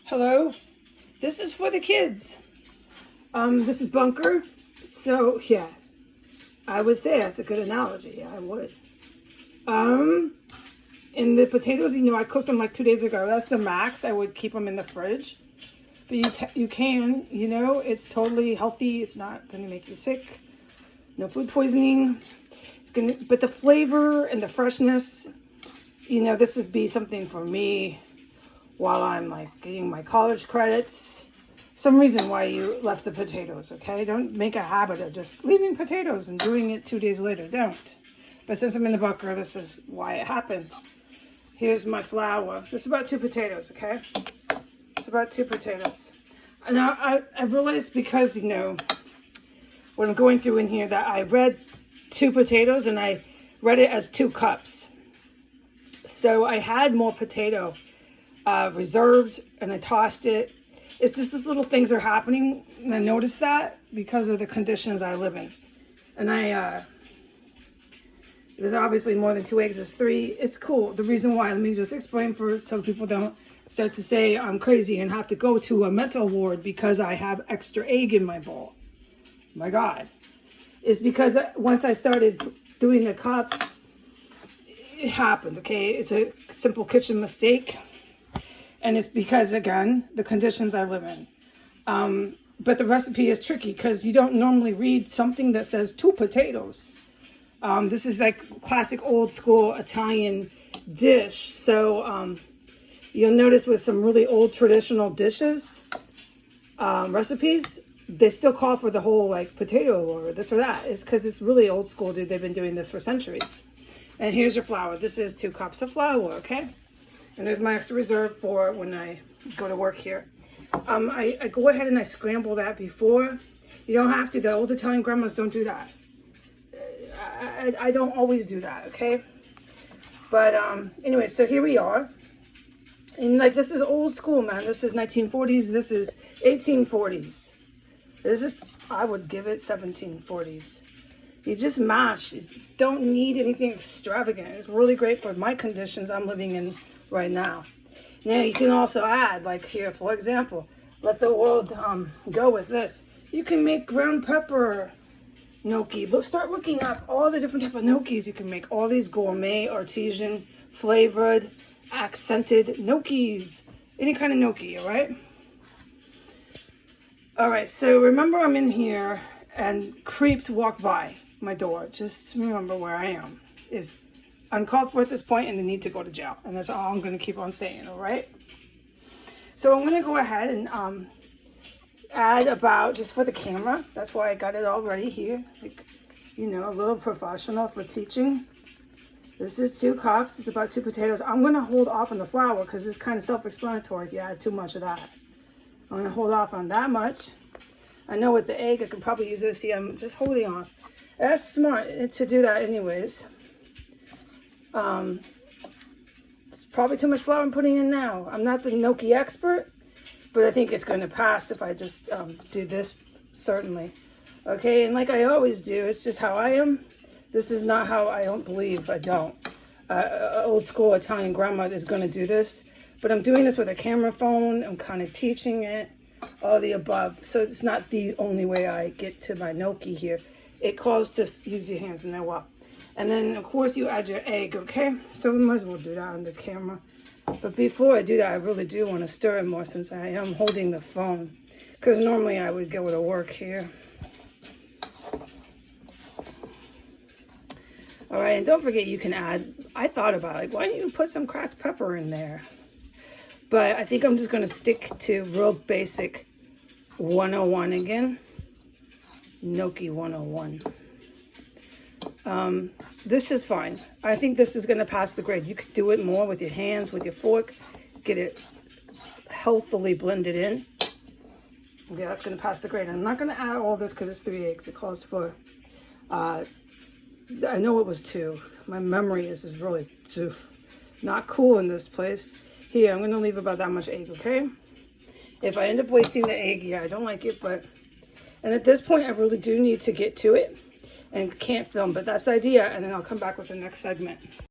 Hello, this is for the kids. This is bunker. So yeah, I would say that's a good analogy. I would. And the potatoes, I cooked them like 2 days ago. That's the max. I would keep them in the fridge. But you can, it's totally healthy. It's not going to make you sick. No food poisoning. But the flavor and the freshness, this would be something for me while I'm like getting my college credits. Some reason why you left the potatoes, okay? Don't make a habit of just leaving potatoes and doing it 2 days later. Don't. But since I'm in the bunker, this is why it happens. Here's my flour. This is about 2 potatoes, okay? It's about 2 potatoes. And now I realized because, what I'm going through in here, that I read 2 potatoes and I read it as 2 cups. So I had more potato reserved and I tossed it. It's just these little things are happening, and I noticed that because of the conditions I live in. And there's obviously more than 2 eggs, there's 3. It's cool. The reason why, let me just explain for so people don't start to say I'm crazy and have to go to a mental ward because I have extra egg in my bowl. My God. It's because once I started doing the cups, it happened, okay? It's a simple kitchen mistake. And it's because, again, the conditions I live in. But the recipe is tricky because you don't normally read something that says 2 potatoes. This is like classic old school Italian dish. So you'll notice with some really old traditional dishes, recipes, they still call for the whole like potato or this or that. It's because it's really old school, dude. They've been doing this for centuries. And here's your flour. This is 2 cups of flour, okay? And there's my extra reserve for when I go to work here. I go ahead and I scramble that before. You don't have to. The old Italian grandmas don't do that. I don't always do that, okay? But anyway, so here we are. And like this is old school, man. This is 1940s. This is 1840s. This is, I would give it 1740s. You just mash. You just don't need anything extravagant. It's really great for my conditions I'm living in right now. Now you can also add, like here, for example, let the world go with this. You can make ground pepper gnocchi. Start looking up all the different type of gnocchis you can make. All these gourmet, artisan, flavored, accented gnocchis. Any kind of gnocchi, all right? All right, so remember I'm in here and creeps walk by my door. Just remember where I am. Is uncalled for at this point and they need to go to jail. And that's all I'm going to keep on saying, all right? So I'm going to go ahead and add about, just for the camera, that's why I got it all ready here. Like, a little professional for teaching. This is 2 cups. It's about 2 potatoes. I'm going to hold off on the flour because it's kind of self-explanatory if you add too much of that. I'm going to hold off on that much. I know with the egg, I can probably use this. See, I'm just holding on. That's smart to do that anyways. It's probably too much flour I'm putting in now. I'm not the gnocchi expert, but I think it's going to pass if I just do this, certainly. Okay, and like I always do, it's just how I am. This is not how I don't believe. I don't. Old school Italian grandma is going to do this, but I'm doing this with a camera phone. I'm kind of teaching it, all the above. So it's not the only way I get to my gnocchi here. It calls to use your hands and then what? And then, of course, you add your egg, okay? So we might as well do that on the camera. But before I do that, I really do want to stir it more since I am holding the phone. Because normally I would go to work here. All right, and don't forget you can add, I thought about like, why don't you put some cracked pepper in there? But I think I'm just going to stick to real basic 101 again. Gnocchi 101. This is fine. I think this is going to pass the grade. You could do it more with your hands, with your fork. Get it healthily blended in. Okay, that's going to pass the grade. I'm not going to add all this because it's 3 eggs. It calls for, I know it was 2. My memory is really not cool in this place. Here, I'm going to leave about that much egg, okay? If I end up wasting the egg, yeah, I don't like it, but... And at this point, I really do need to get to it and can't film, but that's the idea, and then I'll come back with the next segment.